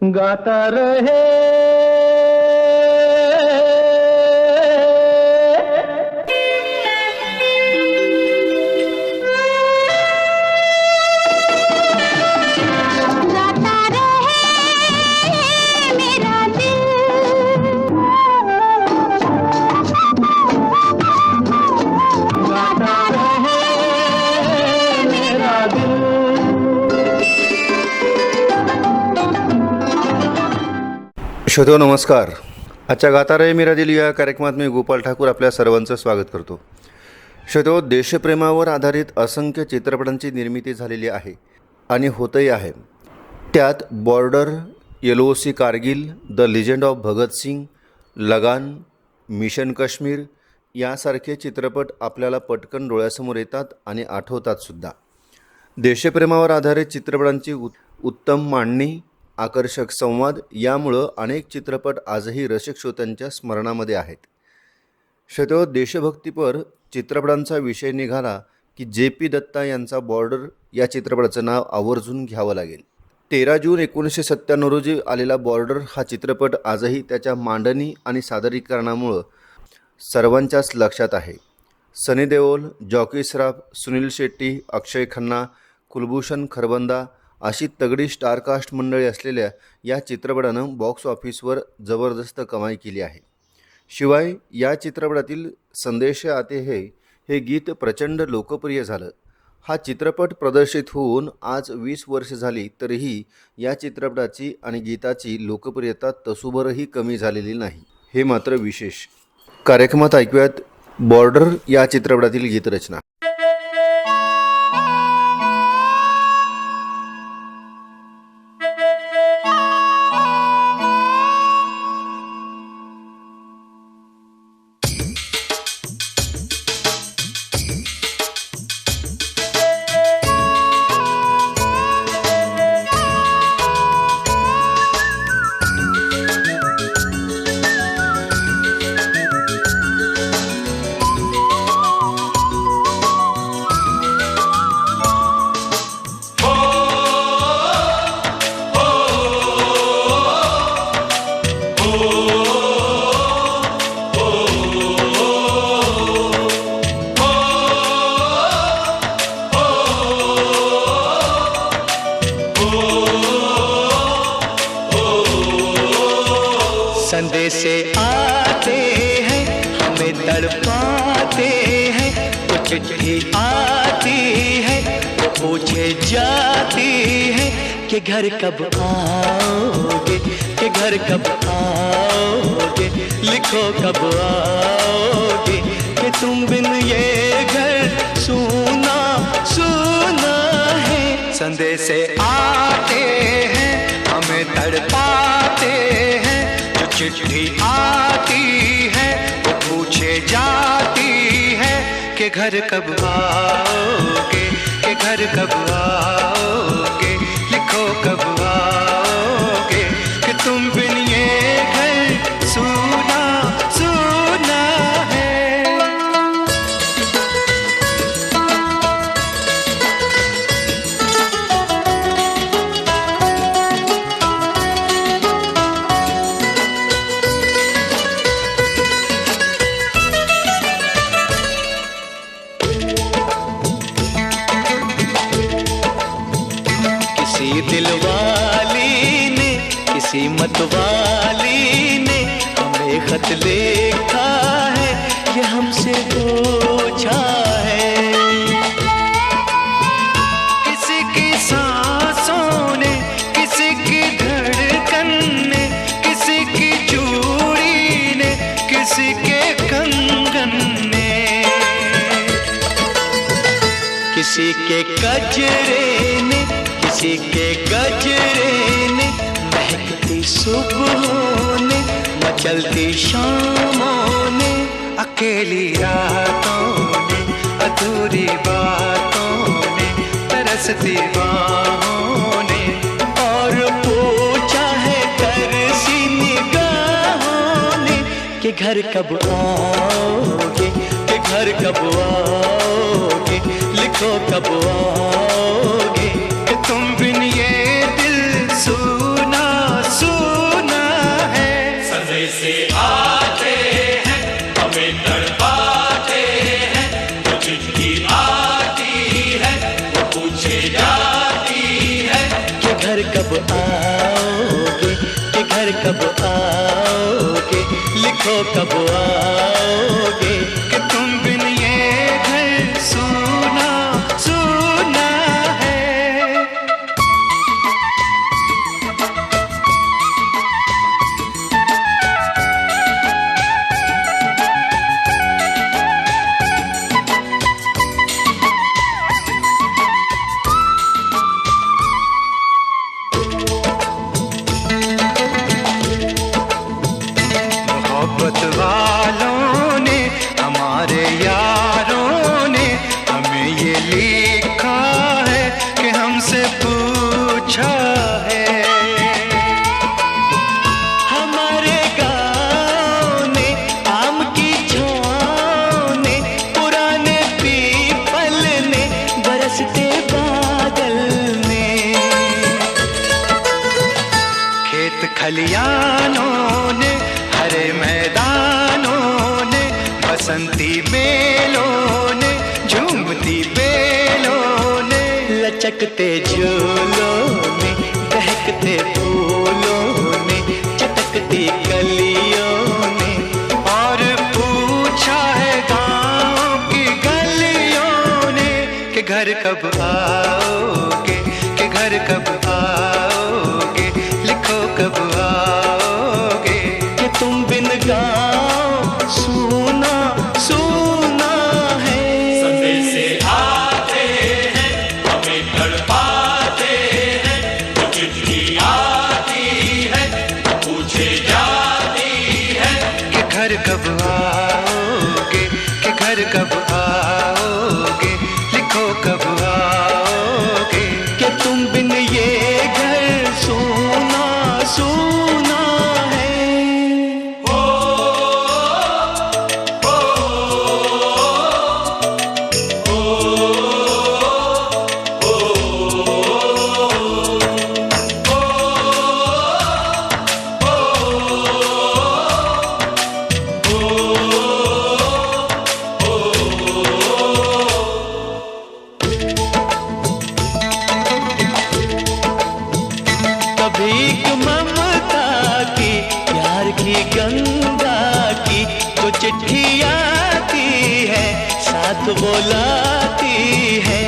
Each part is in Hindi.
गाता रहे गाता रहे मेरा दिल, गाता रहे मेरा दिल। श्रोतो नमस्कार. आजच्या गाता रे मेरा दिल या कार्यक्रमात मी गोपाल ठाकूर आपल्या सर्वांचं स्वागत करतो. श्रोतो, देशप्रेमावर आधारित असंख्य चित्रपटांची निर्मिती झालेली आहे आणि होतही आहे. त्यात border, LOC Kargil, the legend of Bhagat Singh, लगान, मिशन काश्मीर यासारखे चित्रपट आपल्याला पटकन डोळ्यासमोर येतात आणि आठवतातसुद्धा. देशप्रेमावर आधारित चित्रपटांची उत्तम मांडणी, आकर्षक संवाद यामुळं अनेक चित्रपट आजही रसिक श्रोत्यांच्या स्मरणामध्ये आहेत. श्रोतो, देशभक्तीपर चित्रपटांचा विषय निघाला की JP दत्ता यांचा बॉर्डर या चित्रपटाचं नाव आवर्जून घ्यावं लागेल. 13 जून 1997 रोजी आलेला बॉर्डर हा चित्रपट आजही त्याच्या मांडणी आणि सादरीकरणामुळं सर्वांच्याच लक्षात आहे. सनी देओल, जॉकी श्रॉफ, सुनील शेट्टी, अक्षय खन्ना, कुलभूषण खरबंदा अशी तगडी स्टारकास्ट मंडळी असलेल्या या चित्रपटानं बॉक्स ऑफिसवर जबरदस्त कमाई केली आहे. शिवाय या चित्रपटातील संदेश आते हे गीत प्रचंड लोकप्रिय झालं. हा चित्रपट प्रदर्शित होऊन आज 20 वर्ष झाली तरीही या चित्रपटाची आणि गीताची लोकप्रियता तसूभरही कमी झालेली नाही, हे मात्र विशेष. कार्यक्रमात ऐकूयात बॉर्डर या चित्रपटातील गीतरचना. संदेशे आते हैं हमें तड़पाते हैं, तो चिट्ठी आती है तो पूछे जाती है कि घर कब आओगे, कि घर कब आओगे, लिखो कब आओगे, कि तुम बिन ये घर सूना सूना है. संदेशे आते हैं हमें तड़पाते हैं, चिट्ठी आती है वो पूछे जाती है कि घर कब आओगे, कि घर कब आओगे, लिखो कब आओगे, कि तुम बिन ये घर सूना सूना है. किसी दिलवाली ने, किसी मतवाली ने हमें खत लिखा है, ये हमसे पूछा है. किसी की सांसों ने, किसी की धड़कन ने, किसी की चूड़ी ने, किसी के कंगन ने, किसी के गजरे ने, किसी के गजरे ने, महकती सुबहों ने, मचलती शामों ने, अकेली रातों ने, अधूरी बातों ने, तरसती बाहों ने, और पूछा है तरसी निगाहों ने कि घर कब आओगे, कि घर कब आओगे, लिखो कब आओगे, कि तुम बिन ये दिल सूना घर कब आओगे, लिखो कब आओगे कि तुम बिन ये घर सूना सूना है। मोहब्बत वालों ने, हमारे यारों ने हमें ये लिखा है कि हमसे पूछा है। हमारे गाँव ने, आम की छाँव ने, पुराने पीपल ने, बरसते बादल ने, खेत खलियानों ने, हरे मैदानों ने, बसंती बेलों ने, झूमती बेलों ने, लचकते झूलों ने, दहकते फूलों ने, चटकती कलियों ने, और पूछा है गाँव की गलियों ने कि घर कब आओगे, कि घर कब आओगे, लिखो कब आओगे कि तुम बिन गाँव सूना सूना है। संदेशे आते हैं, हमें तड़पाते हैं, वो चिट्ठी आती है, पूछे जाती है कि घर कब आओगे, कि घर कब आओगे, लिखो कब आओगे कि तुम बिन ये घर सूना सूना है। भीख ममता की, प्यार की गंगा की, जो चिट्ठी आती है साथ बुलाती है।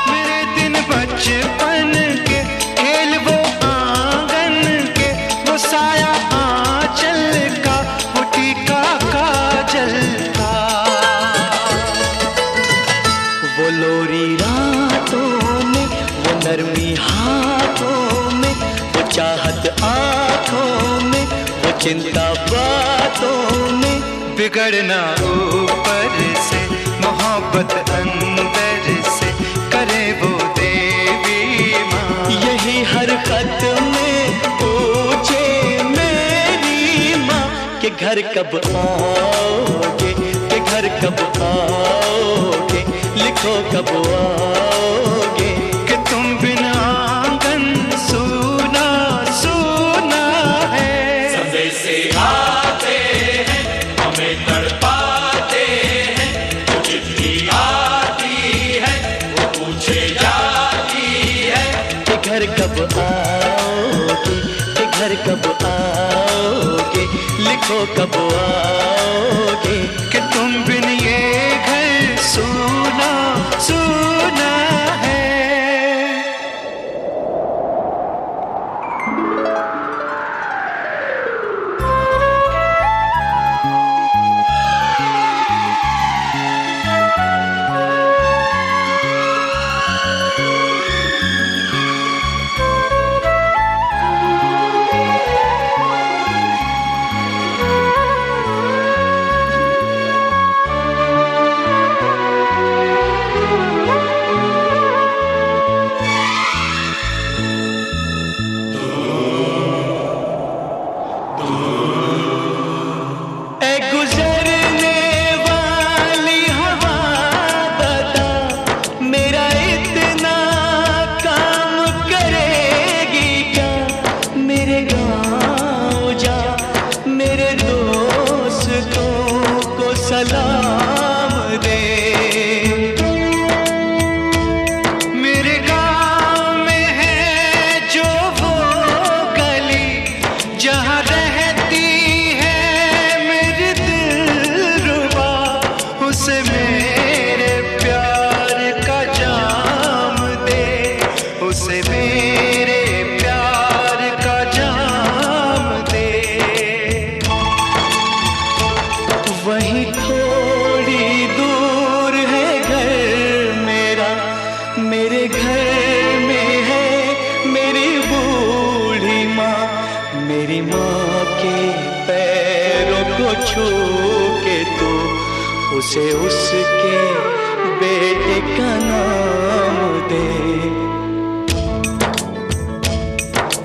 मेरे दिन बचपन के, खेल वो आंगन के, वो साया आंचल का, वो टीका काजल का, वो लोरी रातों में, वो नरमी हाथों में, वो चाहत आँखों में, वो चिंता बातों में, बिगड़ना ऊपर से, मोहब्बत अंदर से, करे वो देवी माँ। यही हर खत में पूछे मेरी माँ कि घर कब आओगे, कि घर कब आओगे, लिखो कब आओगे कि तुम बिना आंगन सूना सूना है। संदेशे आते हैं, हमें तड़पाते हैं, वो चिट्ठी आती है, वो पूछे जाती है कि घर कब आओगे, कि घर कब आओगे, लिखो कब आओगे कि तुम बिन ये घर सूना सूना है। मेरी माँ के पैरों को छू के तू उसे उसके बेटे का नाम दे।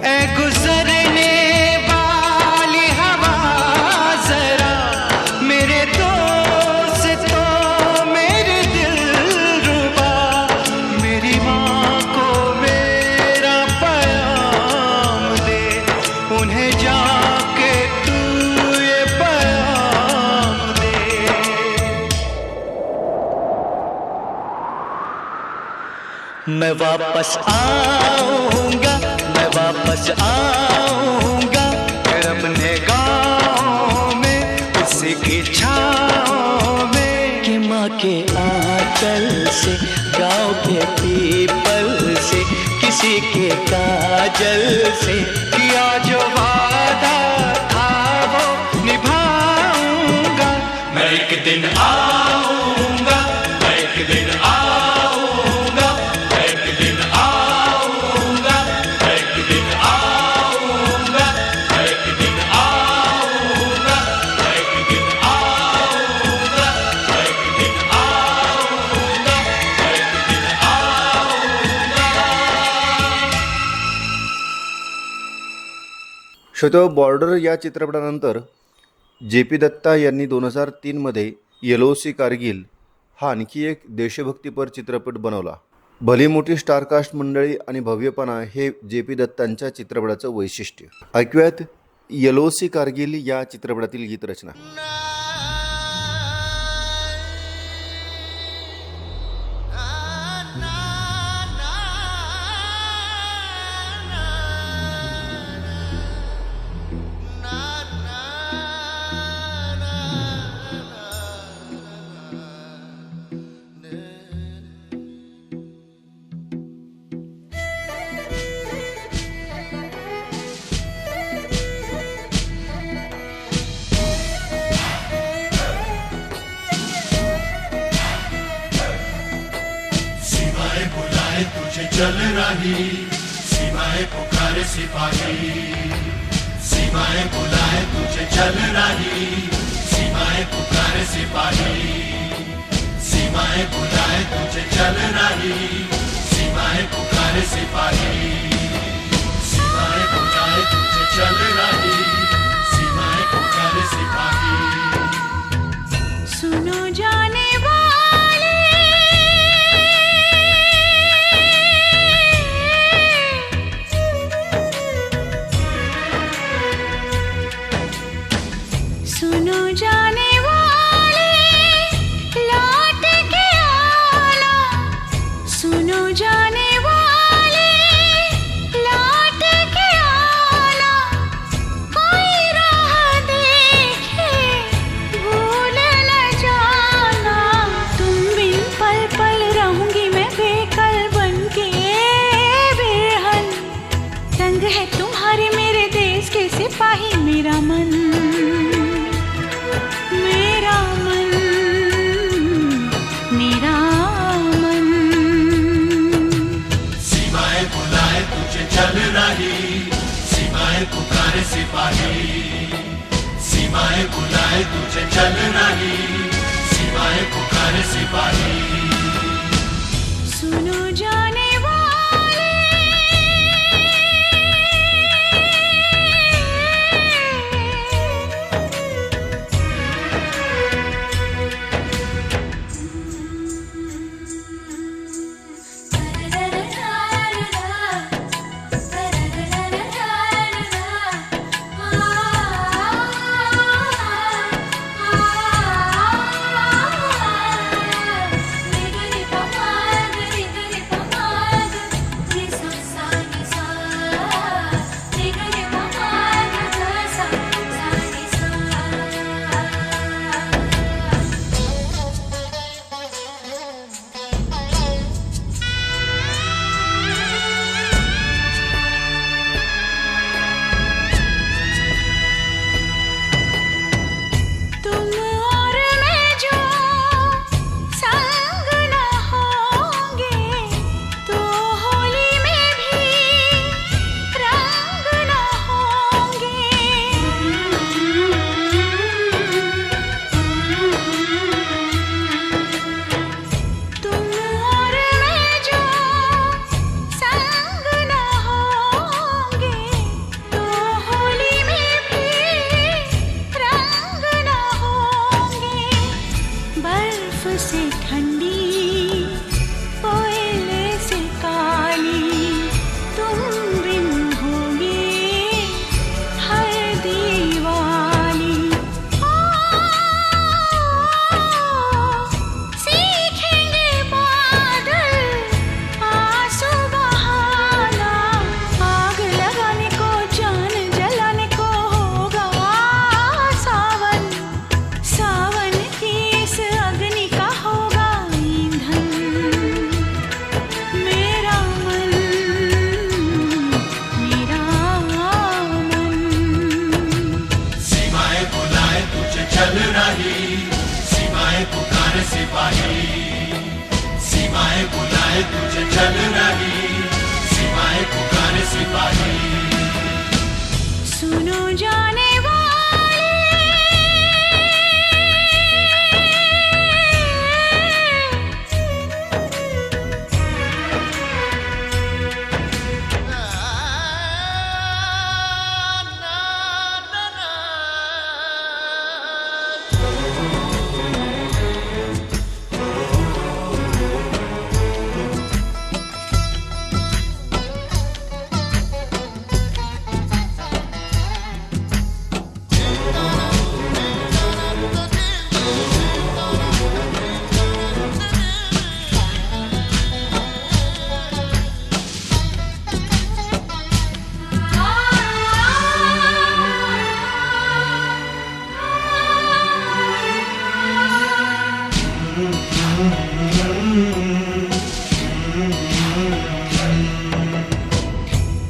ऐ गुजरने वाली हवा जरा मेरे दोस्तों मेरे दिलरुबा, मेरी माँ को मेरा पैगाम दे, उन्हें जाके तू ये पैगाम दे। मैं वापस आऊंगा, मैं वापस आऊंगा, फिर अपने गाँव में उसी की छाँव में, कि माँ के आंचल से गाँव के पीपल से किसी के काजल से किया जो वादा था वो निभाऊंगा। मैं एक दिन आऊंगा, मैं एक दिन आऊंगा, मैं एक दिन आऊंगा, मैं एक दिन आऊंगा, मैं एक दिन आऊंगा, मैं एक दिन आऊंगा, मैं एक दिन आऊंगा, मैं एक दिन आऊंगा। श्रोतो, बॉर्डर या चित्रपटानंतर जे पी दत्ता यांनी 2003 मध्ये LOC कारगिल हा आणखी एक देशभक्तीपर चित्रपट बनवला. भली मोठी स्टारकास्ट मंडळी आणि भव्यपणा हे जे पी दत्तांच्या चित्रपटाचं वैशिष्ट्य. ऐकूयात LOC कारगिल या चित्रपटातील गीतरचना. सीमाएं बुलाए तुझे चल रही, सीमाएं पुकारे सिपाही, सीमाएं बुलाए तुझे चल रही, सीमाएं पुकारे सिपाही, सीमाएं बुलाए तुझे चल रही, सीमाएं पुकारे सिपाही, सीमाएं बुलाए तुझे चल रही, सीमाएं पुकारे सिपाही। सुनो जाने वाले, सुनो जाने वाले, लौट के आना, सुनो जाने वाले, लौट के आना, कोई राह देखे भूल न जाना, तुम बिन पल पल रहूंगी मैं बेकल बनके बेहन, तंग है तुम्हारे मेरे देश के सिपाही, मेरा मन, मेरा मन, मेरा मन। सीमाएं बुलाए तुझे चल रही, सीमाएं पुकारे सिपाही, सीमाएं बुलाए तुझे चल रही, सीमाएं पुकारे सिपाही। सुनो जाने वाले, सिपाही सीमाएं बुलाए तुझे चल रही सीमाएं पुकारे सिपाही सुनो जाने वाले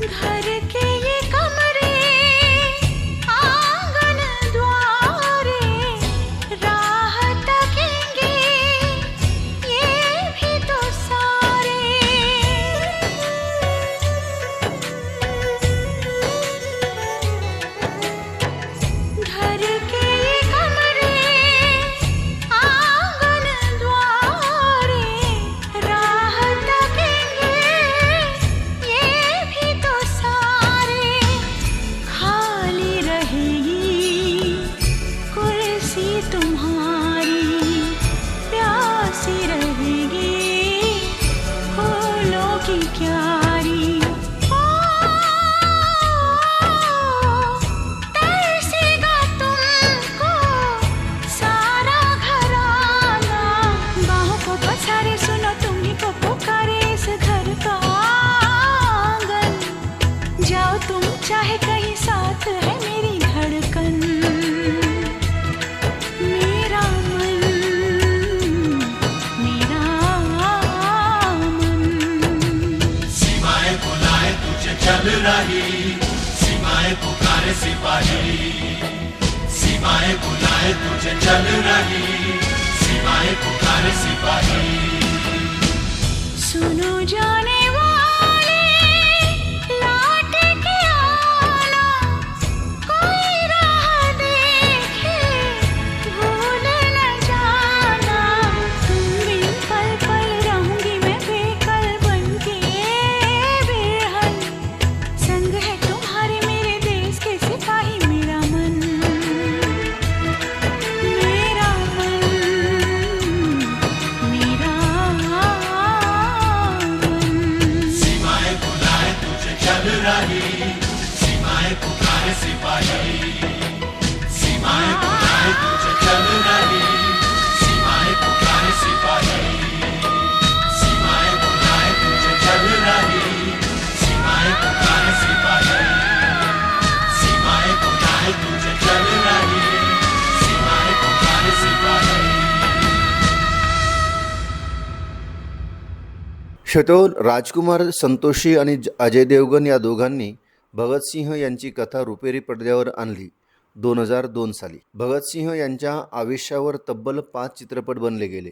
घर के ये कमरे आंगन द्वारे राह तकेंगे ये भी तो सारे घर के ये कमरे आंगन द्वारे राह तकेंगे ये भी तो सारे खाली रहेगी कुर्सी तुम्हारी प्यासी रहेगी फूलों की क्यारी तरसेगा तुमको सारा घराना बाहों को पसारे सुनो तुम्ही को पुकारे इस घर का आंगन जाओ तुम चाहे कहीं साथ है मेरी धड़कन मेरा मन सीमाएं बुलाए तुझे चल रही सीमाएं पुकारे सिपाही सीमाएं बुलाए तुझे चल रही सीमाएं पुकारे सिपाही सुनो जाने वाले लौट के आना कोई राह देखे भूल न जाना तुम बिन पल पल रहूंगी मैं बेकल बनके बेहद संग है तुम्हारे मेरे देश के सिपाही मेरा मन मेरा सीमाएं बुलाए तुझे चल रही सीमाएं पुकारे सिपाही सीमाएं बुलाए तुझे चल रही सीमाएं पुकारे सिपाही सीमाएं बुलाए तुझे चल रही सीमाएं पुकारे सिपाही सीमाएं बुलाए तुझे चल रही सीमाएं पुकारे सिपाही शतोर राजकुमार संतोषी आणि अजय देवगण या दोघांनी भगतसिंह यांची कथा रुपेरी पडद्यावर आणली 2002 साली. भगतसिंह यांच्या आयुष्यावर तब्बल 5 चित्रपट बनले गेले.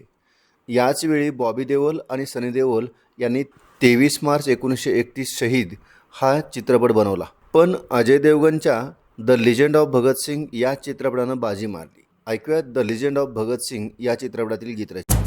याच वेळी बॉबी देओल आणि सनी देओल यांनी 23 मार्च 1931 शहीद हा चित्रपट बनवला. पण अजय देवगणच्या द लिजंड ऑफ भगतसिंग या चित्रपटानं बाजी मारली. ऐकूयात द लिजंड ऑफ भगतसिंग या चित्रपटातील गीतरचना.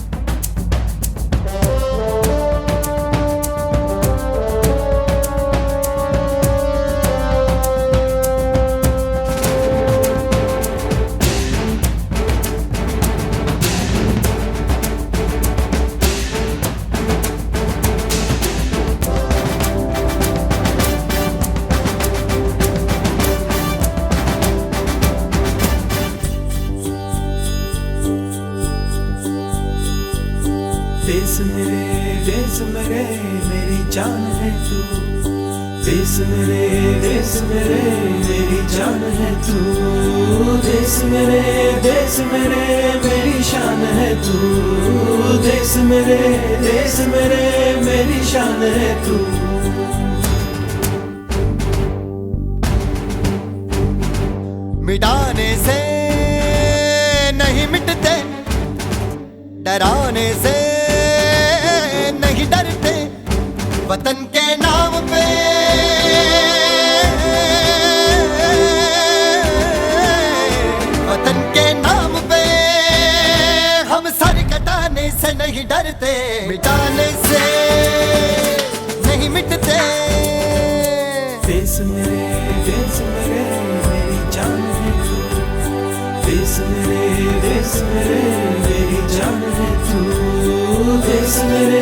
देश मेरे मेरी जान है तू, देश मेरे मेरी जान है तू, देश मेरे मेरी शान है तू, देश मेरे मेरी शान है तू. मिटाने से नहीं मिटते, डराने से नहीं डरते वतन के नाम पे। वतन के नाम पे हम सर कटाने से नहीं डरते, मिटाने से नहीं मिटते। देश मेरे मेरी जान है तू, देश मेरे मेरी जान है तू, देश मेरे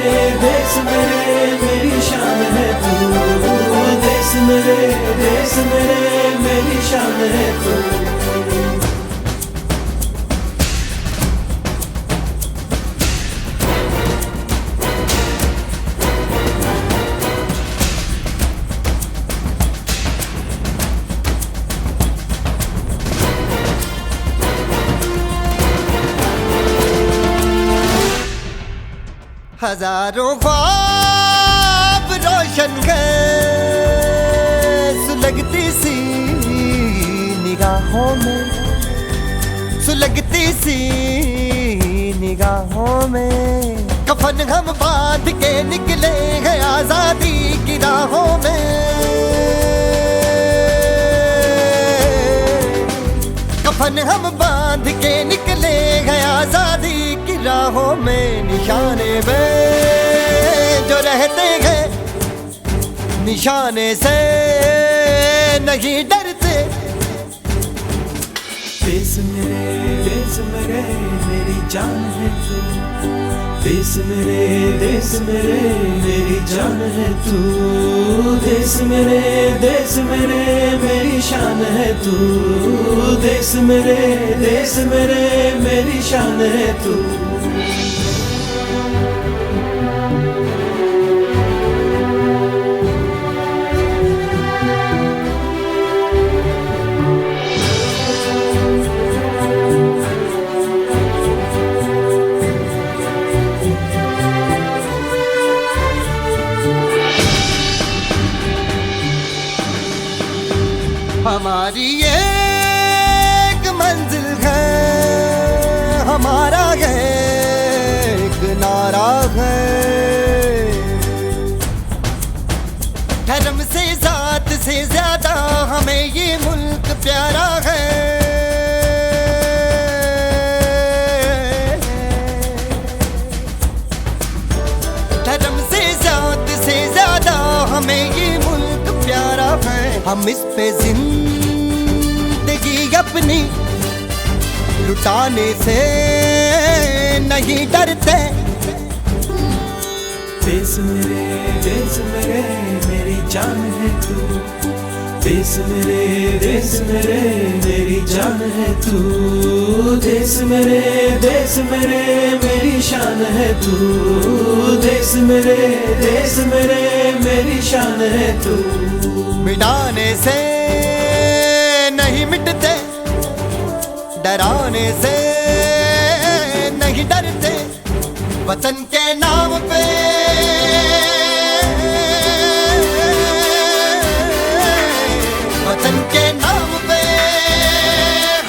मेरी शान है तू, देश मेरे मेरी शान है तू। हजारों ख्वाब रोशन गए सुलगती सी निगाहों में, सुलगती सी निगाहों में। कफन हम बांध के निकले हैं आजादी की राहों में। कफन हम बांध के निकले हैं आजादी की राहों में। निशाने में जो रहते हैं निशाने से नहीं डरते। देश मेरे मेरी जान है तू, देश मेरे मेरी जान है तू, देश मेरे मेरी शान है तू, देश मेरे मेरी शान है तू। हमारी एक मंजिल है, हमारा एक नारा है। धर्म से जात से ज्यादा हमें ये मुल्क प्यारा है। धर्म से जात से ज्यादा हमें ये मुल्क प्यारा है। हम इस पे जिंदगी अपनी लुटाने से नहीं डरते। देश मेरे मेरी जान है तू, देश मेरे मेरी जान है तू, देश मेरे मेरी शान है तू, देश मेरे मेरी शान है तू। मिटाने से नहीं मिटते, डराने से नहीं डरते वतन के नाम पे। वतन के नाम पे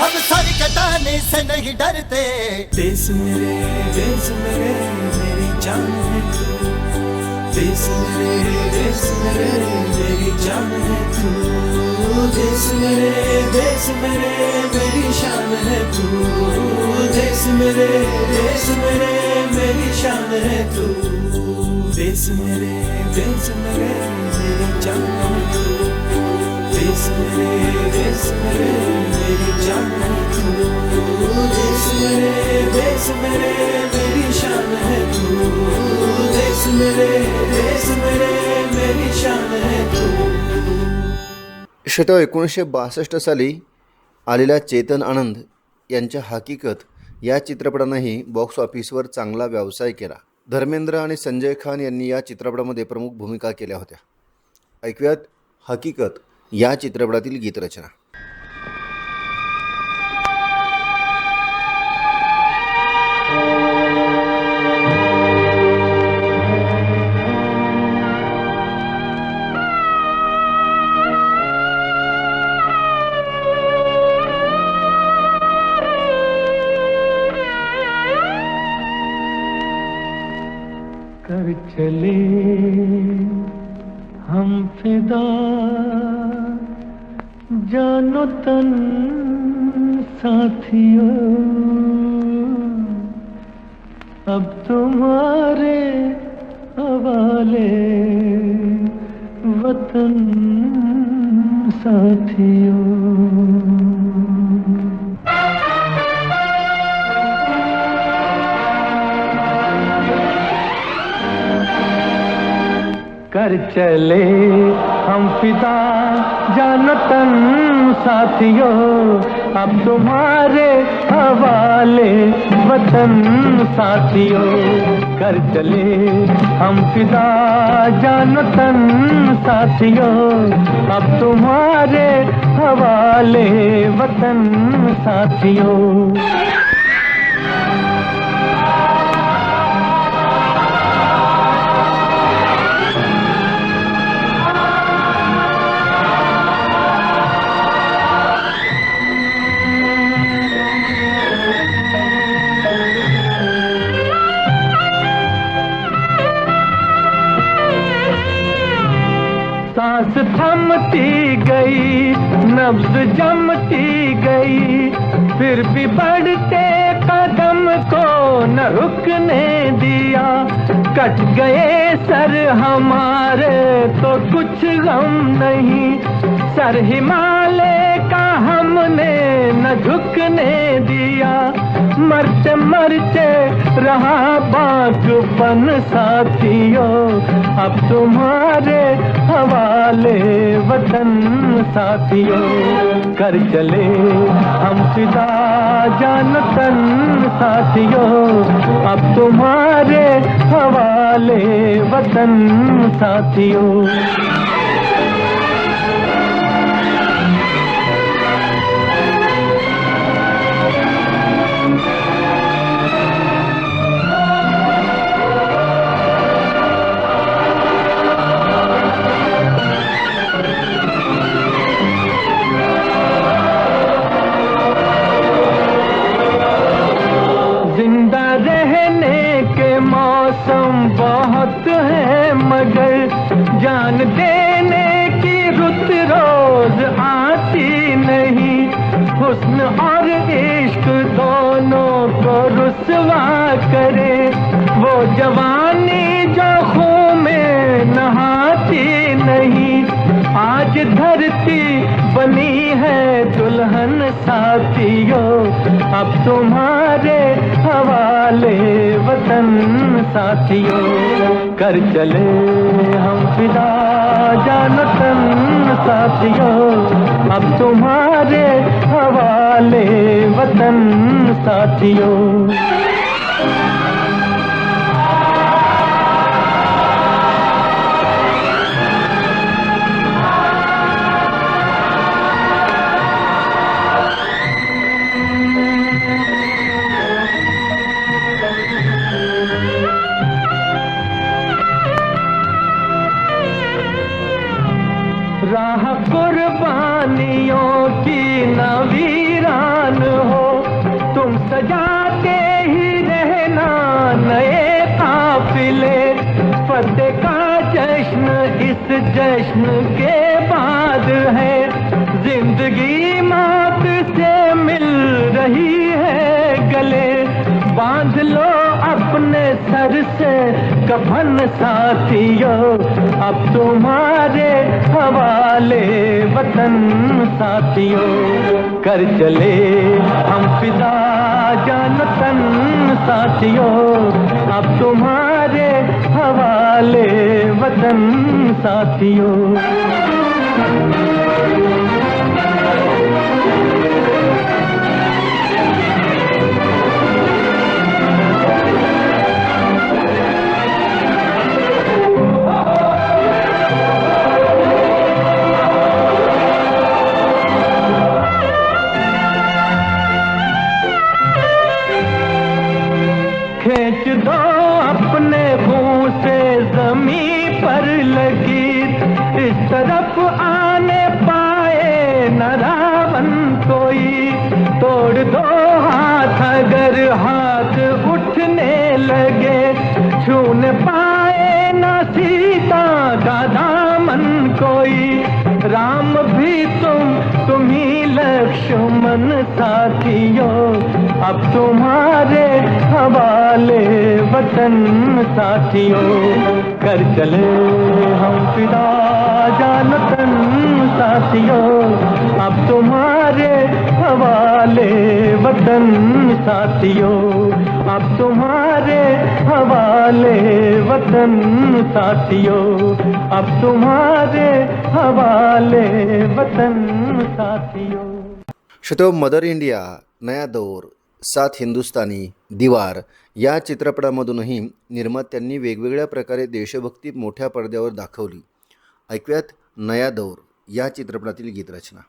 हम सर कटाने से नहीं डरते। देश मेरे मेरी जान है तू, देश मेरे मेरी जान है तू, देश मेरे मेरी शान है तू, देश मेरे मेरी शान है तू। देश मेरे मेरी जान है तू, देश मेरे मेरी जान है तू, देश मेरे मेरी शान है तू, देश मेरे मेरी शान है तू। शतक 1962 साली आलेल्या चेतन आनंद यांच्या हकीकत या चित्रपटानेही बॉक्स ऑफिसवर चांगला व्यवसाय केला. धर्मेंद्र आणि संजय खान यांनी या चित्रपटामध्ये प्रमुख भूमिका केल्या होत्या. ऐकूयात हकीकत या चित्रपटातील गीतरचना. चले हम फिदा जानो तन साथियों, अब तुम्हारे हवाले वतन साथियों। कर चले हम फिदा जानो तन साथियों, अब तुम्हारे हवाले वतन साथियों। कर चले हम फिदा जानो तन साथियों, अब तुम्हारे हवाले वतन साथियों। सांस थमती गई, नब्ज जमती गई, फिर भी बढ़ते कदम को न रुकने दिया। कट गए सर हमारे तो कुछ गम नहीं, सर हिमालय का हमने न झुकने दिया। मरते मरते रहा बागपन साथियों, अब तुम्हारे हवाले वतन साथियों। कर चले हम फिदा जान तन साथियों, अब तुम्हारे हवाले वतन साथियों। बहुत है मगर जान देने की रुत रोज आती नहीं। हुस्न और इश्क दोनों को रुसवा करे, वो जवानी जो खून में नहाती नहीं। आज धरती बनी है दुल्हन साथियों, अब तुम्हारे हवाले वतन साथियों। कर चले हम फिदा जान तन साथियों, अब तुम्हारे हवाले वतन साथियों। राह कुर्बानियों की न वीरान हो, तुम सजाते ही रहना नए काफिले। फतेह का जश्न इस जश्न के बाद है, जिंदगी मौत से मिल रही है गले। बांध लो अपने सर से कफन साथियों, अब तुम्हारे हवाले वतन साथियों। कर चले हम फिदा जान तन साथियों, अब तुम्हारे हवाले वतन साथियों। खींच दो अपने मुंह से जमीन पर लगी, इस तरफ आने पाए न रावण कोई। तोड़ दो हाथ अगर हाथ उठने लगे, छूने पाए न का दामन कोई, राम भी तुम ही लक्ष्मण साथियों, अब तुम्हारे हवाले वतन साथियों, कर चले हम फिदा जान तन साथियों, अब तुम्हारे हवाले वतन साथियों, अब तुम्हारे हवाले वतन साथियों, अब तुम्हारे हवाले वतन साथियों। श्रोतो, मदर इंडिया, नया दौर, सात हिंदुस्तानी, दीवार या चित्रपटामधूनही निर्मात्यांनी वेगवेगळ्या प्रकारे देशभक्ती मोठ्या पडद्यावर दाखवली. ऐकूयात नया दौर या चित्रपटातील गीतरचना.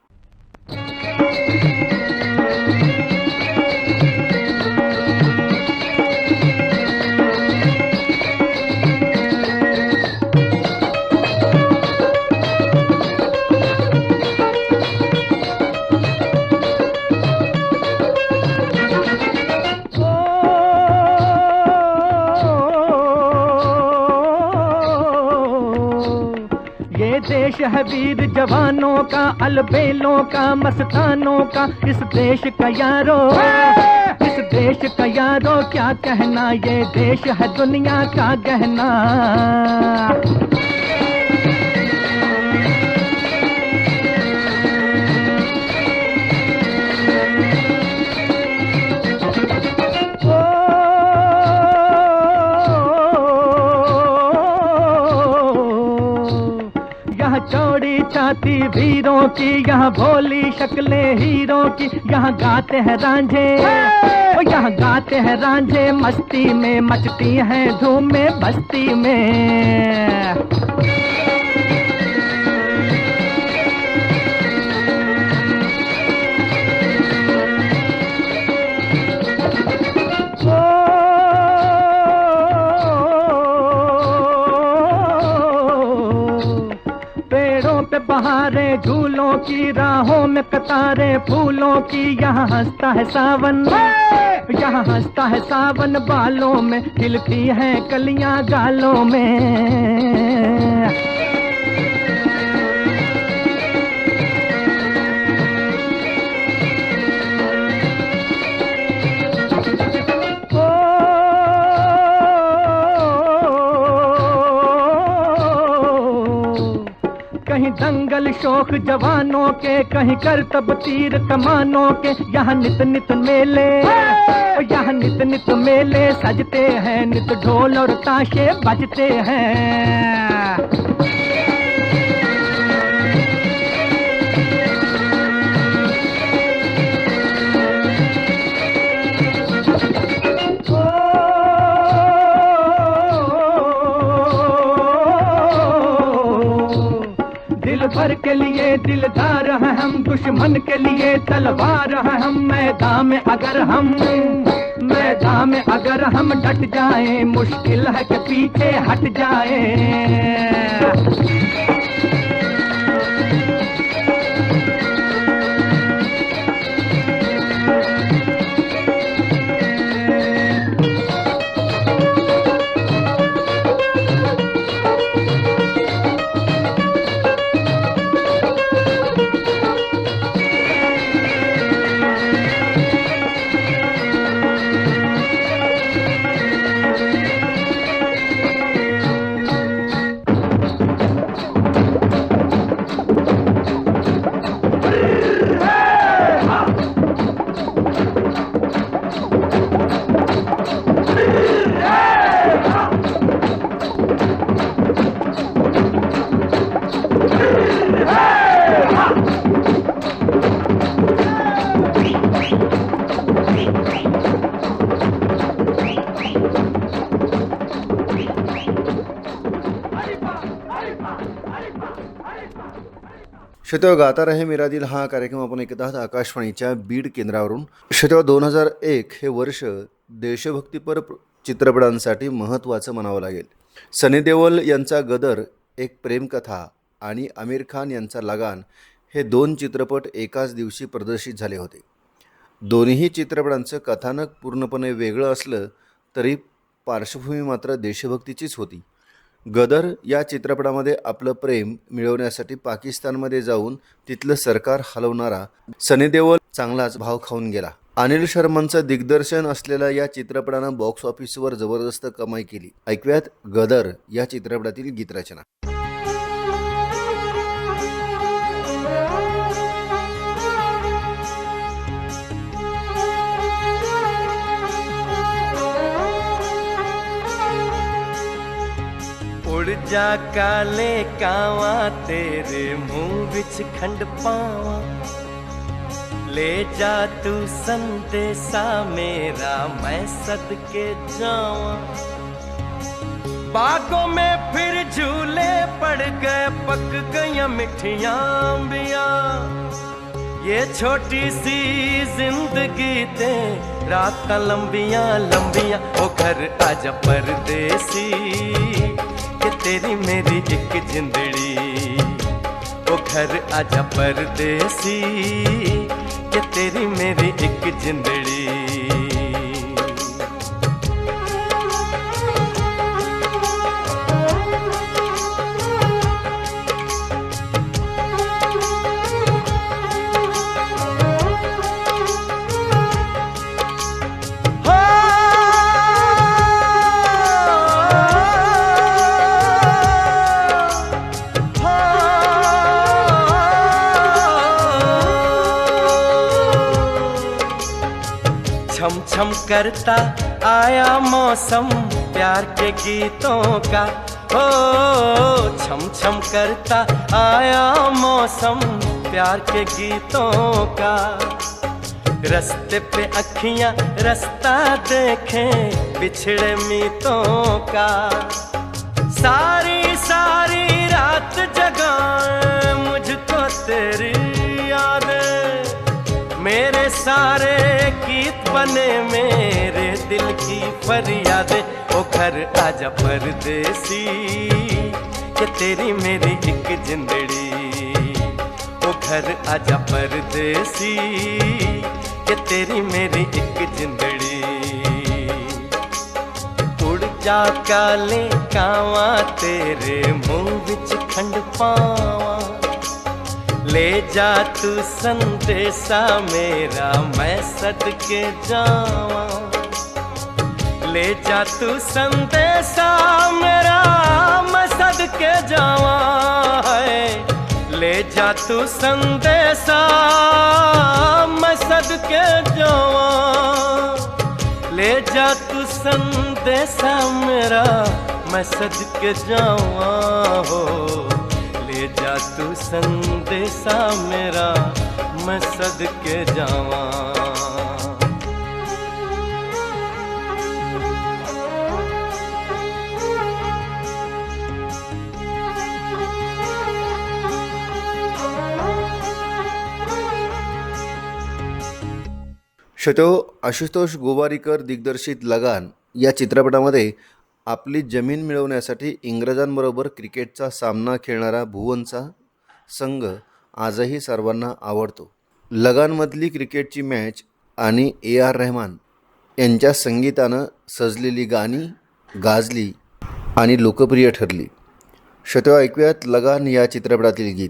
देश है वीर जवानों का, अलबेलों का, मस्तानों का, इस देश का यारो, इस देश का यारो क्या कहना, ये देश है दुनिया का गहना. चौड़ी छाती वीरों की, यहाँ भोली शक्लें हीरों की, यहाँ गाते हैं रांझे, यहाँ गाते हैं रांझे, मस्ती में मचती हैं धूम में बस्ती में. बहारे झूलों की, राहों में कतारे फूलों की, यहाँ हंसता है सावन, यहाँ हंसता है सावन, बालों में खिलती हैं कलियां गालों में. कहीं दंगल शोख जवानों के, कहीं करतब तीर कमानों के, यहाँ नित नित मेले, यहाँ नित नित मेले सजते हैं, नित ढोल और ताशे बजते हैं. भर के लिए दिलदार हैं हम, दुश्मन के लिए तलवार हैं हम, मैदान में अगर हम डट जाएं, मुश्किल है कि पीछे हट जाएं. श्रोतो, गाता रहे मेरा दिल हा कार्यक्रम आपण ऐकत आहात आकाशवाणीच्या बीड केंद्रावरून. श्रोतो, 2001 हे वर्ष देशभक्तीपर चित्रपटांसाठी महत्त्वाचं म्हणावं लागेल. सनी देओल यांचा गदर एक प्रेमकथा आणि आमिर खान यांचा लगान हे दोन चित्रपट एकाच दिवशी प्रदर्शित झाले होते. दोन्ही चित्रपटांचं कथानक पूर्णपणे वेगळं असलं तरी पार्श्वभूमी मात्र देशभक्तीचीच होती. गदर या चित्रपटामध्ये आपलं प्रेम मिळवण्यासाठी पाकिस्तानमध्ये जाऊन तिथलं सरकार हलवणारा सनी देओल चांगलाच भाव खाऊन गेला. अनिल शर्मांचं दिग्दर्शन असलेल्या या चित्रपटानं बॉक्स ऑफिसवर जबरदस्त कमाई केली. ऐकूयात गदर या चित्रपटातील गीतरचना. उड़ जा काले कावा तेरे मुंह विच खंड पावा, ले जा तू संदेशा मेरा मैं सदके जावा. बागों में फिर झूले पड़ गए, पक गई मिठियां अंबियां. ये छोटी सी जिंदगी ते रात लंबियां लंबियां. ओ घर आजा परदेसी कि तेरी मेरी एक जिंदड़ी. ओ घर आजा परदेसी कि तेरी मेरी एक जिंदड़ी. छम छम करता आया मौसम प्यार के गीतों का. ओ छम छम करता आया मौसम प्यार के गीतों का. रस्ते पे अखियां रास्ता देखें बिछड़े मीतों का. सारी सारी रात जगाए मुझको तेरी यादें. मेरे सारे गीत बने मेरे दिल की फरियादें. ओ घर आजा परदेसी कि तेरी मेरी एक जिंदड़ी. ओ घर आजा परदेसी कि तेरी मेरी एक जिंदड़ी. उड़ जा काले कावा तेरे मुंह विच खंड पावा, ले जा तू संदेशा मेरा मैं सदके जावा. ले जा तू संदेशा मेरा मैं सदके जावा. ले जा तू संदेशा मैं सदके जावा. ले जा तू संदेशा मेरा मैं सदके जावा. हो ले जा तू संदेशा मेरा मैं सदके जावा. श्रोतो, आशुतोष गोवारीकर दिग्दर्शित लगान या चित्रपटामध्ये आपली जमीन मिळवण्यासाठी इंग्रजांबरोबर क्रिकेटचा सामना खेळणारा भुवनचा संघ आजही सर्वांना आवडतो. लगानमधली क्रिकेटची मॅच आणि AR रहमान यांच्या संगीतानं सजलेली गाणी गाजली आणि लोकप्रिय ठरली. श्रोतो, ऐकूयात लगान या चित्रपटातील गीत.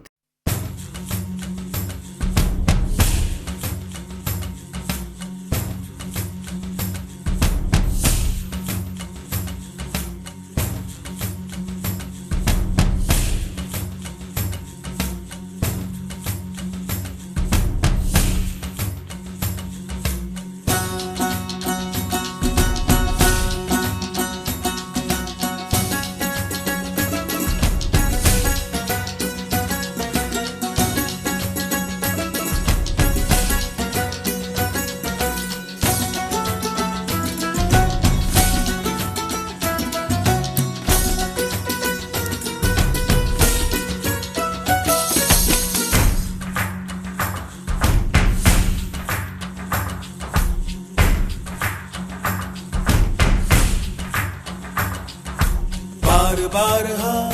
बार बार हाँ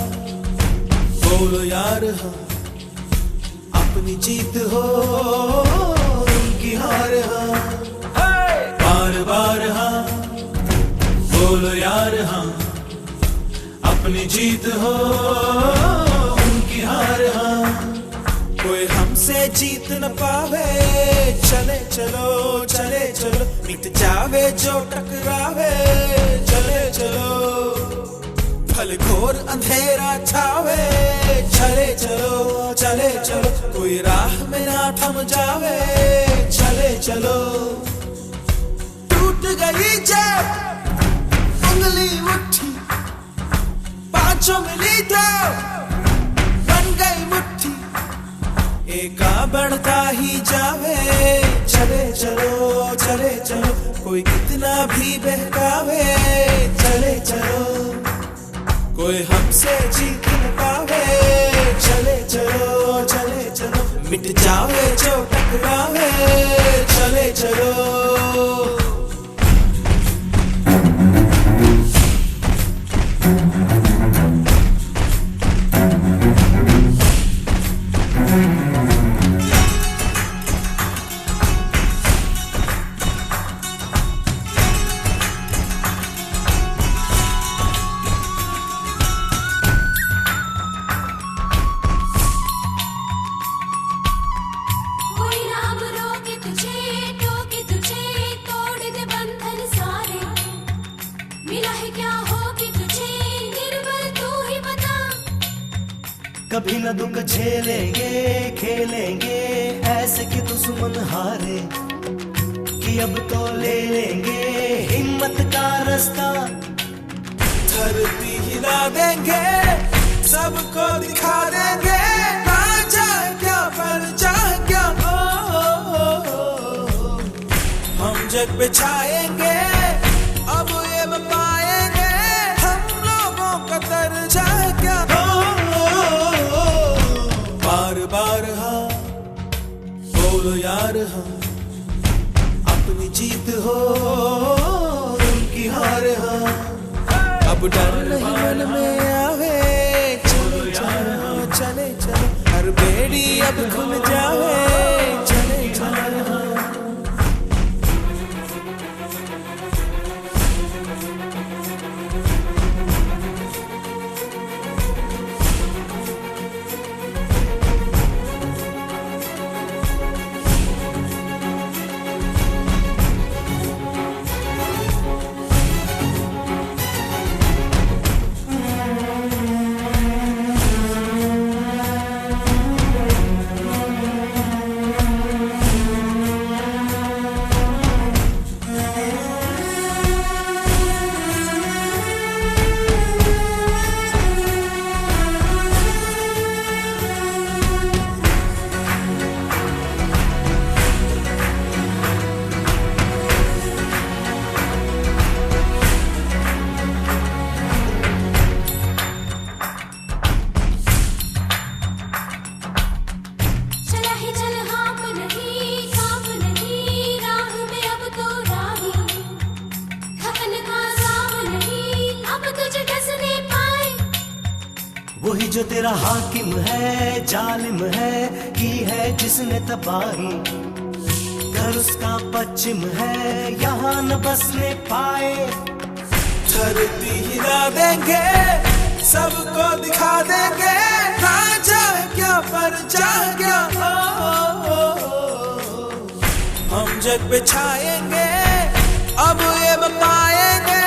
बोलो यार हाँ, अपनी जीत हो उनकी हार हाँ. बार बार हाँ बोलो यार हाँ, अपनी जीत हो उनकी हार हाँ, कोई हमसे जीत न पावे। चले चलो चले चलो, मिट जावे जो टकरावे। चले चलो भले घोर अंधेरा छावे। चले चलो चले चलो, कोई राह में ना थम जावे। चले चलो टूट गई जब उंगली मुट्ठी, पांचों मिली तो बन गई मुट्ठी, एका बढ़ता ही जावे। चले चलो चले चलो, कोई कितना भी बहकावे। चले चलो कोई हमसे जीत न पावे। चले चलो चले चलो, मिट जावे जो टकरावे। चले चलो कभी न दुख झेलेंगे खेलेंगे ऐसे कि दुश्मन हारे, कि अब तो ले लेंगे हिम्मत का रास्ता। धरती हिला देंगे, सबको दिखा देंगे। राजा क्या परजा क्या, हम जग पे छाएंगे। अब ये पाएंगे हम लोगों का दर्जा क्या। बार बार हाँ बोलो यार हाँ, अपनी जीत हो उनकी हार हाँ, अब डर नहीं मन में आवे। चले चलो चले चलो, हर बेड़ी अब खुल जावे। चले चलो वही जो तेरा हाकिम है जालिम है, की है जिसने तबाही। घर उसका पश्चिम है यहाँ न बसने पाए। धरती हिला देंगे, सबको दिखा देंगे। राजा क्या परजा क्या, हम जग पे छाएंगे। अब ये पाएंगे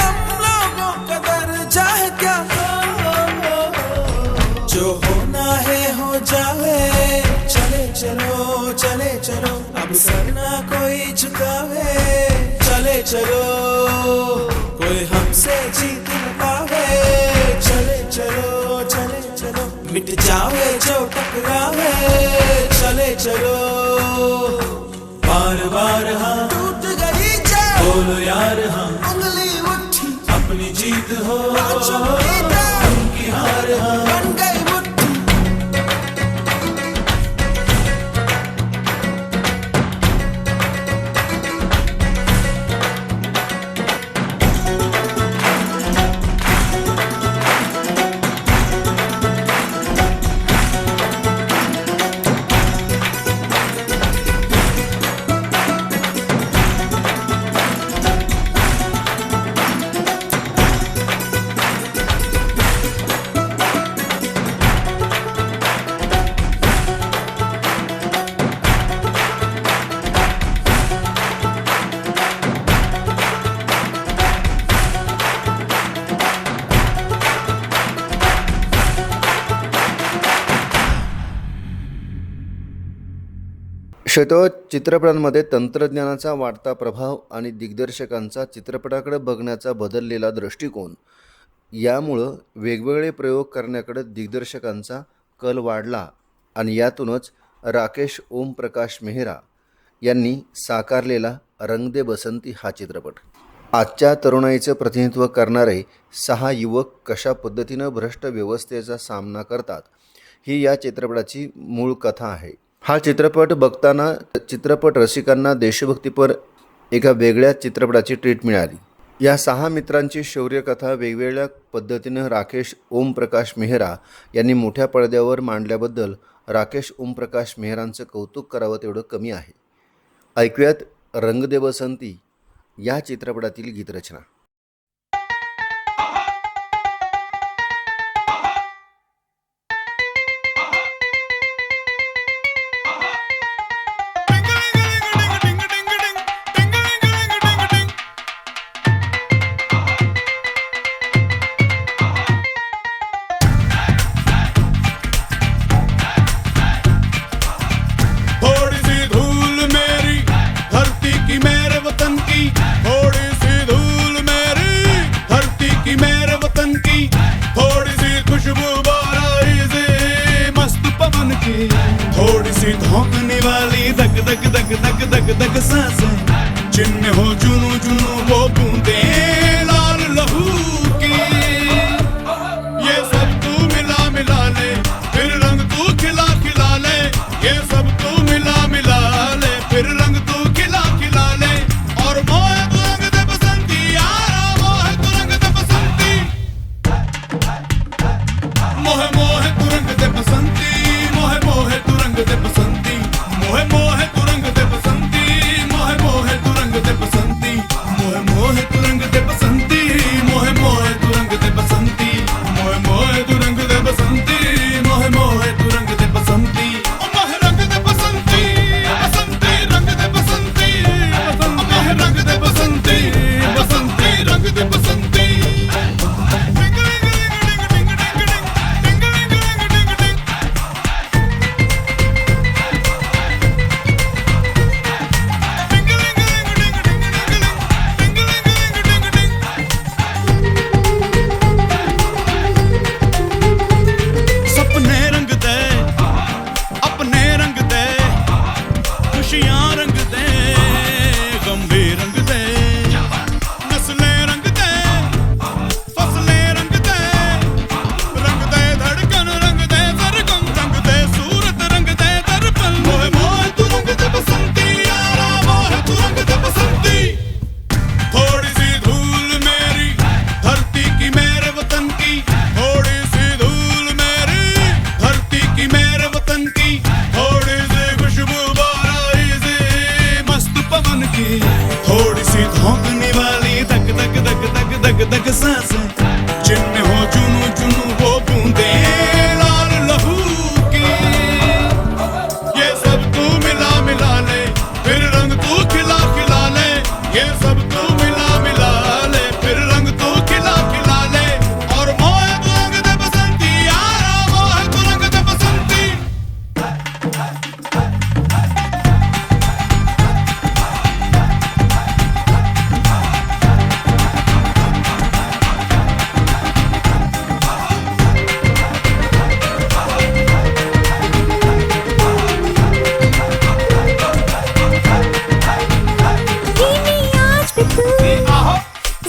हम लोगों का दर्जा क्या। जो होना है हो जावे। चले चलो चले चलो, अब सर ना कोई झुकावे। चले चलो कोई हमसे जीत न पावे। चले चलो चले चलो, मिट जावे जो टकरावे। चले चलो बार बार हाँ टूट गई जो बोलो यार हाँ, उंगली उठी अपनी जीत हो उनकी हार हाँ, बन गई श्रोतो, चित्रपटांमध्ये तंत्रज्ञानाचा वाढता प्रभाव आणि दिग्दर्शकांचा चित्रपटाकडे बघण्याचा बदललेला दृष्टिकोन यामुळं वेगवेगळे प्रयोग करण्याकडे दिग्दर्शकांचा कल वाढला आणि यातूनच राकेश ओमप्रकाश मेहरा यांनी साकारलेला रंग दे बसंती हा चित्रपट. आजच्या तरुणाईचं प्रतिनिधित्व करणारे 6 युवक कशा पद्धतीनं भ्रष्ट व्यवस्थेचा सामना करतात ही या चित्रपटाची मूळ कथा आहे. हा चित्रपट बघताना चित्रपट रसिकांना देशभक्तीपर एका वेगळ्या चित्रपटाची ट्रीट मिळाली. या 6 मित्रांची शौर्यकथा वेगवेगळ्या पद्धतीनं राकेश ओमप्रकाश मेहरा यांनी मोठ्या पडद्यावर मांडल्याबद्दल राकेश ओमप्रकाश मेहरांचं कौतुक करावं तेवढं कमी आहे. ऐकूयात रंग दे बसंती या चित्रपटातील गीतरचना. थोड़ी सी धोखने वाली धक धक धक धक धक धक सांसें, जिनमें हो जुनू जुनू वो बूंदें लाल लहू की. ये सब तू मिला मिला ले, फिर रंग तू खिला खिला ले. ये सब तू मिला मिला ले, फिर रंग तू खिला खिला ले. और मोह तू रंग दे बसंती यारा, मोह तू रंग दे बसंती. मोह मोह तू रंग दे बसंती, मोह मोह तू रंग दे बसंती. मोह मोह तू रंग दे बसंती, मोह मोह तू रंग दे बसंती. मोह मोह तू रंग दे बसंती, मोह मोह तू रंग दे बसंती. मोह मोह तू रंग दे बसंती, मोह मोह तू रंग दे बसंती. मोह रंग दे बसंती, बसंती रंग दे बसंती. मोह रंग दे बसंती, बसंती रंग दे बसंती. थोड़ी सी धोखने वाली धक धक धक धक धक धक सांसें, जिनमें हो जुनू जुनू वो बूंदें लाल लहू की. ये सब तू मिला मिला ले, फिर रंग तू खिला खिला ले. ये सब तू मिला मिला ले, फिर रंग तू खिला खिला ले. और मोह तू रंग दे बसंती यारा, मोह तू रंग दे बसंती.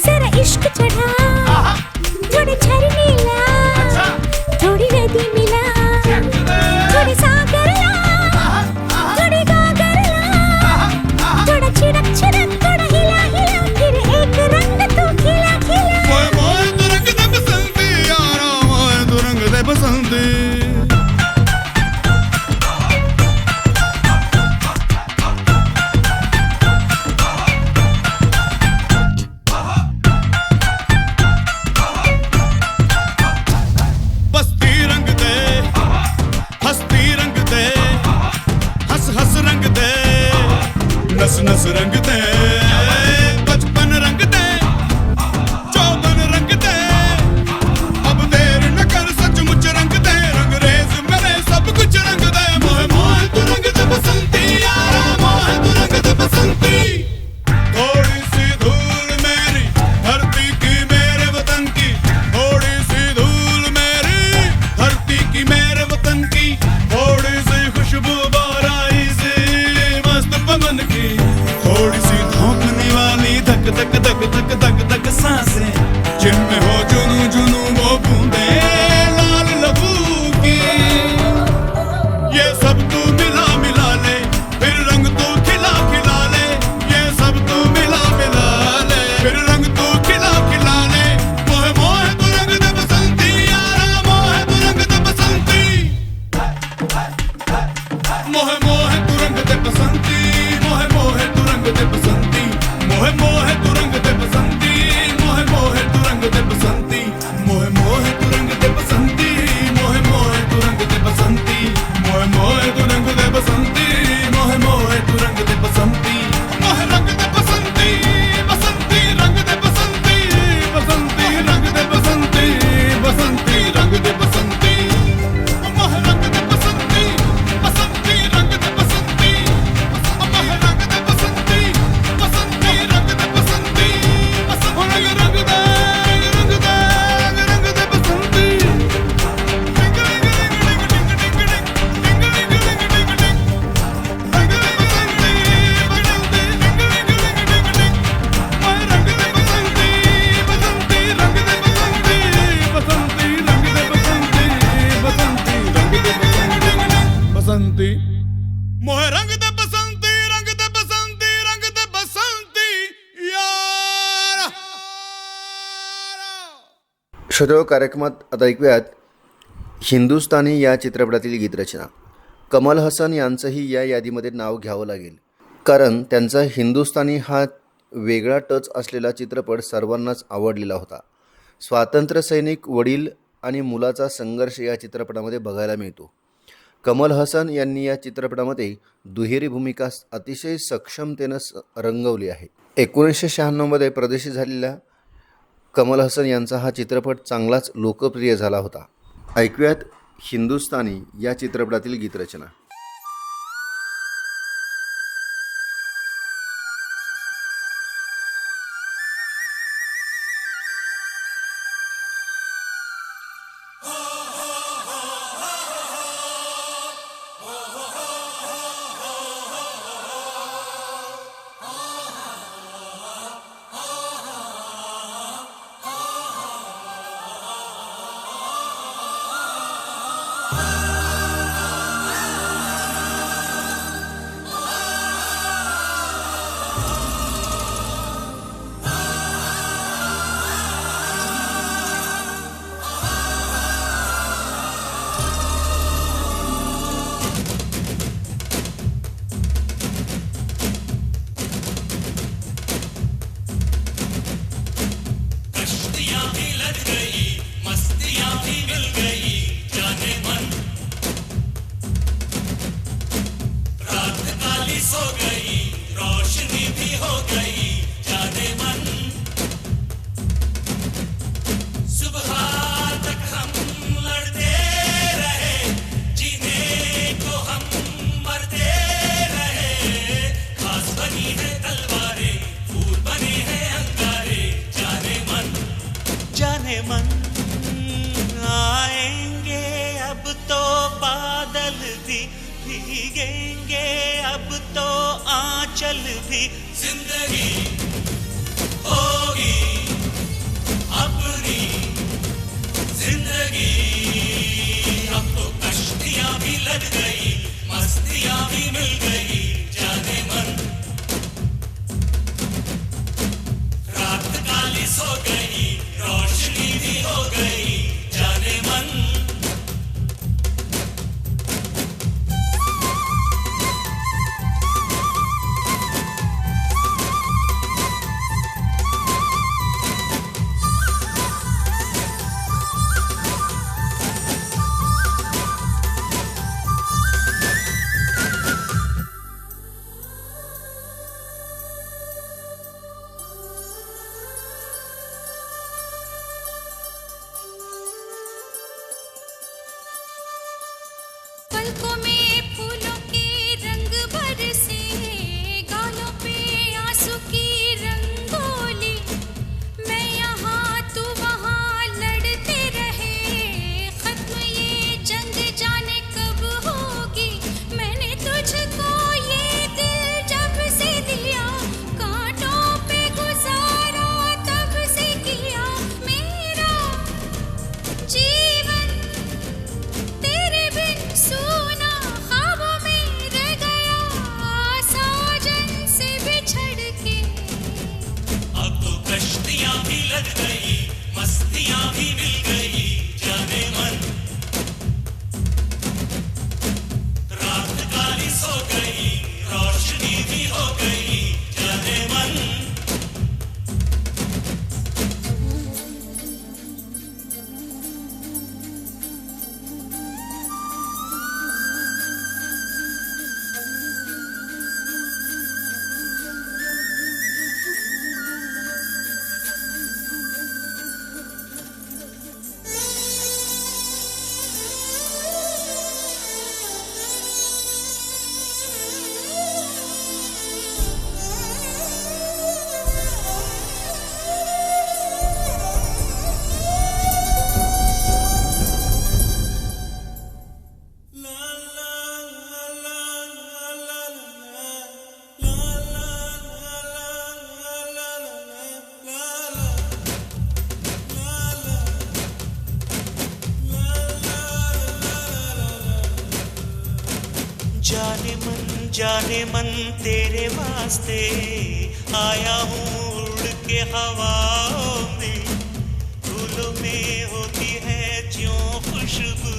जरा इश्क चढ़ा, थोड़े झरने ला, थोड़ी नदी मिला, थोड़ी सागर ला, थोड़ी गागर ला. थोड़ा छिड़क छिड़क, थोड़ा हिला हिला, फिर एक रंग तू खिला खिला. मोह मोह तू रंग दे बसंती यारा, मोह तू रंग दे बसंती. नस नस रंग दे, बचपन रंग दे, चौबन रंग दे. अब देर न कर, सचमुच रंग दे. रंग रेज मेरे सब कुछ रंग दे. मोह मोह तू रंग दे बसंती यारा. रंग दे बसंती मोहे मोहे तू रंग दे बसंती मोहे मोहे तू रंग दे बसंती मोहे मोहे तू रंग दे बसंती मोहे मोहे तू रंग दे बसंती मोहे मोहे तू रंग दे बसंती मोहे मोहे तू रंग दे बसंती मोहे रंग दे बसंती बसंती रंग दे बसंती बसंती रंग दे बसंती बसंती रंग दे बसंती मोहे रंग दे बसंती बसंती रंग दे बसंती मोहे रंग दे बसंती बसंती रंग दे बसंती बसंती रंग दे बसंती बसंती मोहे रंग दे बसंती रंग दे बसंती रंग दे बसंती यार श्रोते कार्यक्रमात आता ऐकूयात हिंदुस्तानी या चित्रपटातील गीतरचना. कमल हसन यांचंही या यादीमध्ये नाव घ्यावं लागेल, कारण त्यांचा हिंदुस्तानी हा वेगळा टच असलेला चित्रपट सर्वांनाच आवडलेला होता. स्वातंत्र्य सैनिक, वडील आणि मुलाचा संघर्ष या चित्रपटामध्ये बघायला मिळतो. कमल हसन यांनी या चित्रपटामध्ये दुहेरी भूमिका अतिशय सक्षमतेनं रंगवली आहे. 1996मध्ये प्रदर्शित झालेला कमल हसन यांचा हा चित्रपट चांगलाच लोकप्रिय झाला होता. ऐकूयात हिंदुस्तानी या चित्रपटातील गीतरचना. भीगेंगे अब तो आंचल भी, जिंदगी होगी अपनी जिंदगी। अब तो कश्तियां भी लग गई, मस्तियां भी मिल गई, जाने मन रात काली सो गई, रोशनी भी हो गई, जाने मन। जाने मन तेरे वास्ते आया हूँ उड़ के हवाओं में, फूलों में होती है ज्यों खुशबू,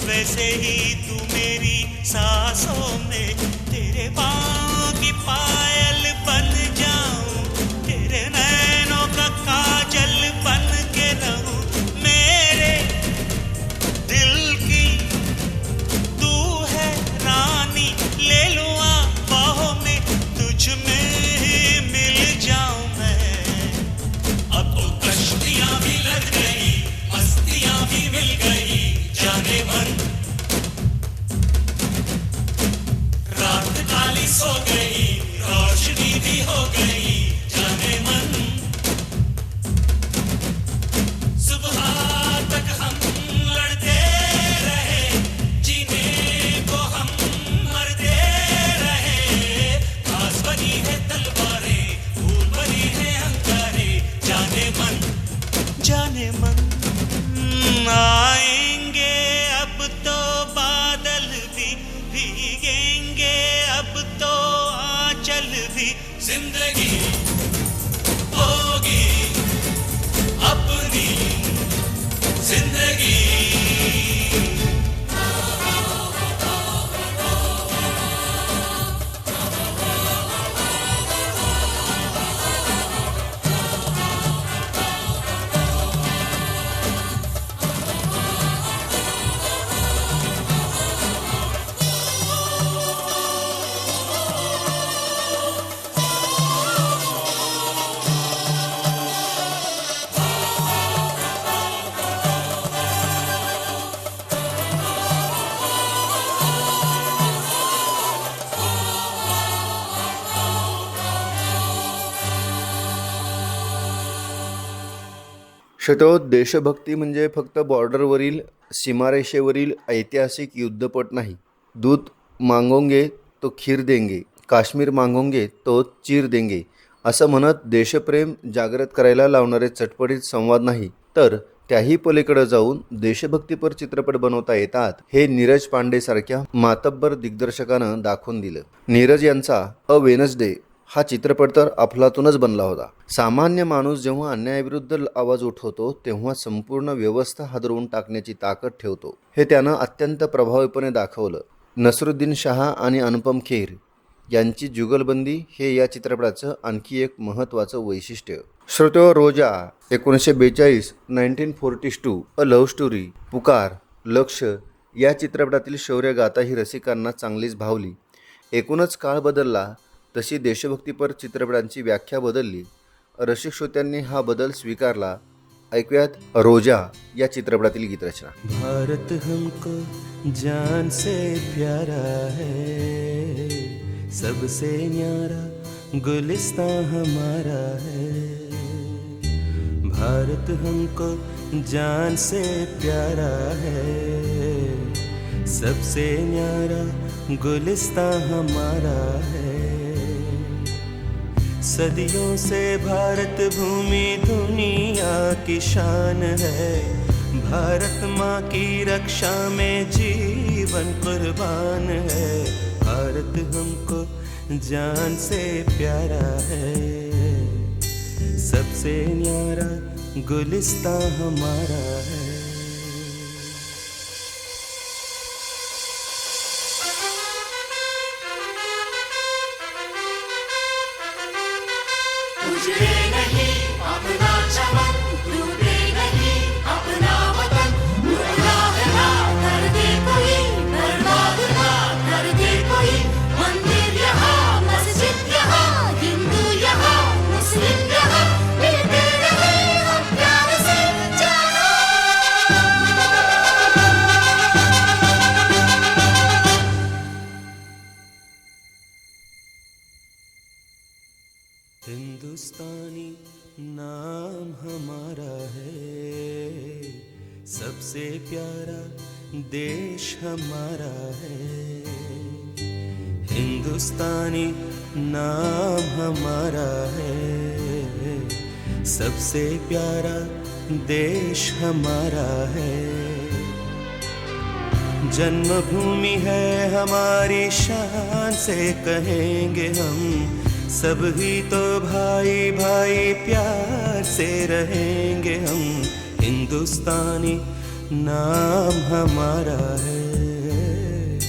वैसे ही तू मेरी सांसों में, तेरे पाँव की पायल बन जाऊं, तेरे नैनों का काजल बन के रहूं, मेरे दिल की तू है रानी, ले लूं बाहों में, तुझ में ही मिल जाऊं मैं। अब तो कश्तियां भी लग गई, मस्तियां भी मिल गई, जाने मन रात काली सो गई, रोशनी भी हो गई, जाने मन सुबह तक हम लड़ते रहे, जीने को हम मरते रहे, घास बनी है तलवारें, फूल बनी है अंगारे, जाने मन आएंगे अब तो बादल भी भीगेंगे, अब तो आंचल भी, जिंदगी होगी अपनी जिंदगी। श्रोतो, देशभक्ती म्हणजे फक्त बॉर्डरवरील सीमारेषेवरील ऐतिहासिक युद्धपट नाही. दूध मागोंगे तो खीर देंगे, काश्मीर मागोंगे तो चीर देंगे असं म्हणत देशप्रेम जागृत करायला लावणारे चटपटीत संवाद नाही, तर त्याही पलीकडे जाऊन देशभक्तीपर चित्रपट बनवता येतात, हे नीरज पांडे सारख्या मातब्बर दिग्दर्शकानं दाखवून दिलं. नीरज यांचा अ वेनसडे हा चित्रपट तर अफलातूनच बनला होता. सामान्य माणूस जेव्हा अन्यायाविरुद्ध आवाज उठवतो तेव्हा संपूर्ण व्यवस्था हादरवून टाकण्याची ताकद ठेवतो, हे त्यानं अत्यंत प्रभावीपणे दाखवलं. नसरुद्दीन शाह आणि अनुपम खेर यांची जुगलबंदी हे या चित्रपटाचं आणखी एक महत्त्वाचं वैशिष्ट्य. श्रोतो, रोजा 1942, 1942, अ लव्ह स्टोरी, पुकार, लक्ष या चित्रपटातील शौर्यगाथा ही रसिकांना चांगलीच भावली. एकूणच काळ बदलला तशी देशभक्तीपर चित्रपटांची व्याख्या बदलली. रसिक श्रोत्यांनी हा बदल स्वीकारला. ऐकूयात रोजा या चित्रपटातील गीतरचना. भारत हमको जान से प्यारा है, सबसे न्यारा गुलिस्तां हमारा है, भारत हमको जान से प्यारा है, सबसे न्यारा गुलिस्तां हमारा है, सदियों से भारत भूमि दुनिया की शान है, भारत माँ की रक्षा में जीवन कुर्बान है, भारत हमको जान से प्यारा है, सबसे न्यारा गुलिस्तां हमारा है। हिंदुस्तानी नाम हमारा है, सबसे प्यारा देश हमारा है, हिंदुस्तानी नाम हमारा है, सबसे प्यारा देश हमारा है, जन्मभूमि है हमारी, शान से कहेंगे हम, सब ही तो भाई भाई प्यार से रहेंगे हम। हिंदुस्तानी नाम हमारा है,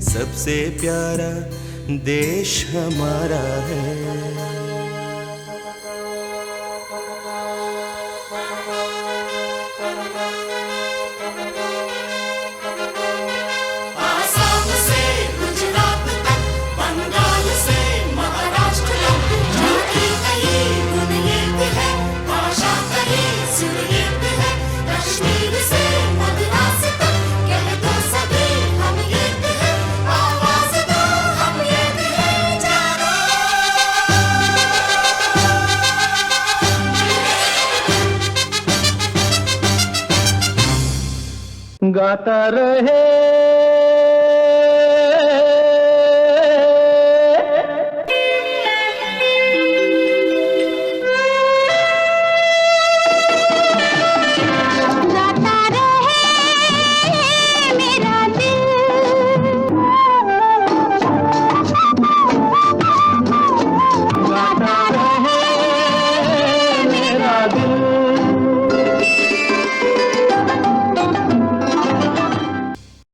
सबसे प्यारा देश हमारा है। आसाम से गुजरात तक, बंगाल से महाराष्ट्र तक, जाति कहीं गुण एक है, भाषा कहीं सुर एक है। कश्मीर से मद्रास तक, कह दो सभी हम एक है, आवाज दो हम एक है जानो। गाता रहे